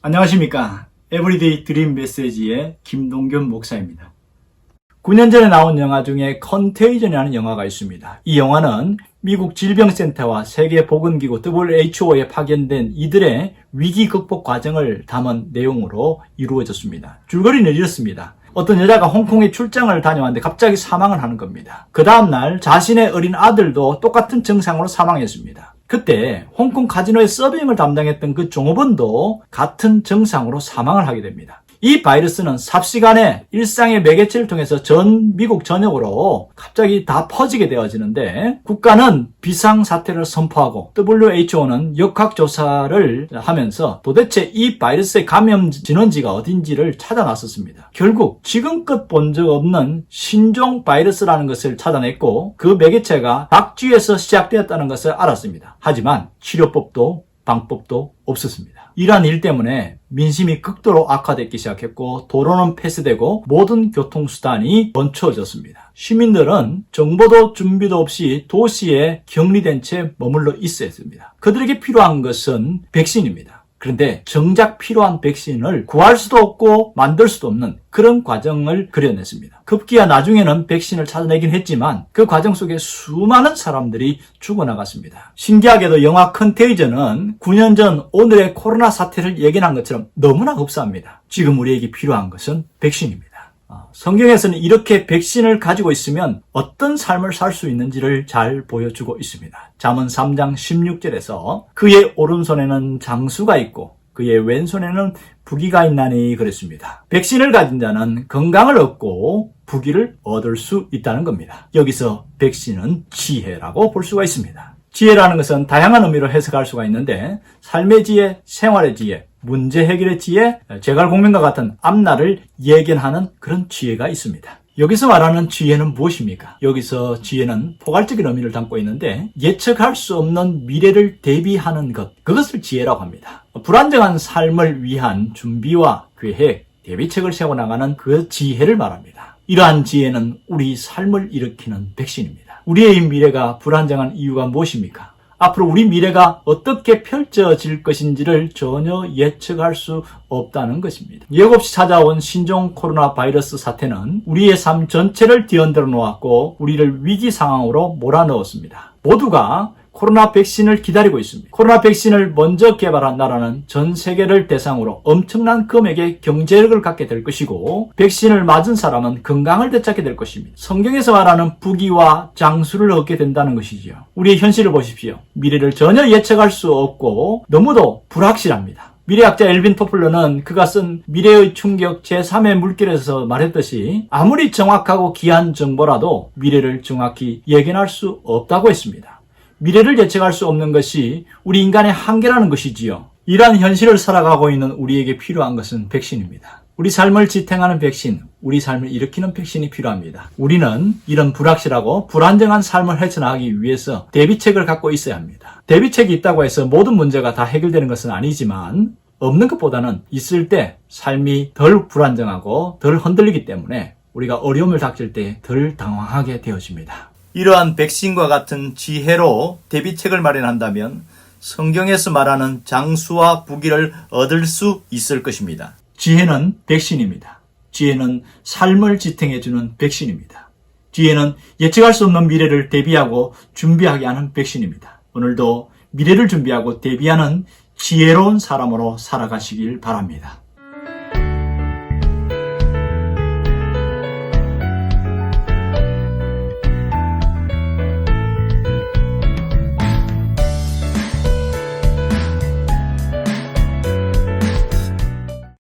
안녕하십니까. 에브리데이 드림 메시지의 김동균 목사입니다. 9년 전에 나온 영화 중에 컨테이전이라는 영화가 있습니다. 이 영화는 미국 질병센터와 세계보건기구 WHO에 파견된 이들의 위기 극복 과정을 담은 내용으로 이루어졌습니다. 줄거리는 이렇습니다. 어떤 여자가 홍콩에 출장을 다녀왔는데 갑자기 사망을 하는 겁니다. 그 다음날 자신의 어린 아들도 똑같은 증상으로 사망했습니다. 그때 홍콩 카지노의 서빙을 담당했던 그 종업원도 같은 증상으로 사망을 하게 됩니다. 이 바이러스는 삽시간에 일상의 매개체를 통해서 전 미국 전역으로 갑자기 다 퍼지게 되어지는데 국가는 비상사태를 선포하고 WHO는 역학조사를 하면서 도대체 이 바이러스의 감염 진원지가 어딘지를 찾아 나섰습니다. 결국 지금껏 본 적 없는 신종 바이러스라는 것을 찾아냈고 그 매개체가 닭쥐에서 시작되었다는 것을 알았습니다. 하지만 치료법도 방법도 없었습니다. 이러한 일 때문에 민심이 극도로 악화되기 시작했고 도로는 폐쇄되고 모든 교통수단이 멈춰졌습니다. 시민들은 정보도 준비도 없이 도시에 격리된 채 머물러 있어야 했습니다. 그들에게 필요한 것은 백신입니다. 그런데 정작 필요한 백신을 구할 수도 없고 만들 수도 없는 그런 과정을 그려냈습니다. 급기야 나중에는 백신을 찾아내긴 했지만 그 과정 속에 수많은 사람들이 죽어나갔습니다. 신기하게도 영화 컨테이전은 9년 전 오늘의 코로나 사태를 예견한 것처럼 너무나 흡사합니다. 지금 우리에게 필요한 것은 백신입니다. 성경에서는 이렇게 백신을 가지고 있으면 어떤 삶을 살 수 있는지를 잘 보여주고 있습니다. 잠언 3장 16절에서 그의 오른손에는 장수가 있고 그의 왼손에는 부귀가 있나니 그랬습니다. 백신을 가진 자는 건강을 얻고 부귀를 얻을 수 있다는 겁니다. 여기서 백신은 지혜라고 볼 수가 있습니다. 지혜라는 것은 다양한 의미로 해석할 수가 있는데 삶의 지혜, 생활의 지혜, 문제 해결의 지혜, 제갈공명과 같은 앞날을 예견하는 그런 지혜가 있습니다. 여기서 말하는 지혜는 무엇입니까? 여기서 지혜는 포괄적인 의미를 담고 있는데 예측할 수 없는 미래를 대비하는 것, 그것을 지혜라고 합니다. 불안정한 삶을 위한 준비와 계획, 대비책을 세워나가는 그 지혜를 말합니다. 이러한 지혜는 우리 삶을 일으키는 백신입니다. 우리의 미래가 불안정한 이유가 무엇입니까? 앞으로 우리 미래가 어떻게 펼쳐질 것인지를 전혀 예측할 수 없다는 것입니다. 예고 없이 찾아온 신종 코로나 바이러스 사태는 우리의 삶 전체를 뒤흔들어 놓았고 우리를 위기 상황으로 몰아넣었습니다. 모두가 코로나 백신을 기다리고 있습니다. 코로나 백신을 먼저 개발한 나라는 전 세계를 대상으로 엄청난 금액의 경제력을 갖게 될 것이고 백신을 맞은 사람은 건강을 되찾게 될 것입니다. 성경에서 말하는 부귀와 장수를 얻게 된다는 것이지요. 우리의 현실을 보십시오. 미래를 전혀 예측할 수 없고 너무도 불확실합니다. 미래학자 엘빈 토플러는 그가 쓴 미래의 충격 제3의 물결에서 말했듯이 아무리 정확하고 귀한 정보라도 미래를 정확히 예견할 수 없다고 했습니다. 미래를 예측할 수 없는 것이 우리 인간의 한계라는 것이지요. 이러한 현실을 살아가고 있는 우리에게 필요한 것은 백신입니다. 우리 삶을 지탱하는 백신, 우리 삶을 일으키는 백신이 필요합니다. 우리는 이런 불확실하고 불안정한 삶을 헤쳐나가기 위해서 대비책을 갖고 있어야 합니다. 대비책이 있다고 해서 모든 문제가 다 해결되는 것은 아니지만 없는 것보다는 있을 때 삶이 덜 불안정하고 덜 흔들리기 때문에 우리가 어려움을 닥칠 때 덜 당황하게 되어집니다. 이러한 백신과 같은 지혜로 대비책을 마련한다면 성경에서 말하는 장수와 부귀를 얻을 수 있을 것입니다. 지혜는 백신입니다. 지혜는 삶을 지탱해주는 백신입니다. 지혜는 예측할 수 없는 미래를 대비하고 준비하게 하는 백신입니다. 오늘도 미래를 준비하고 대비하는 지혜로운 사람으로 살아가시길 바랍니다.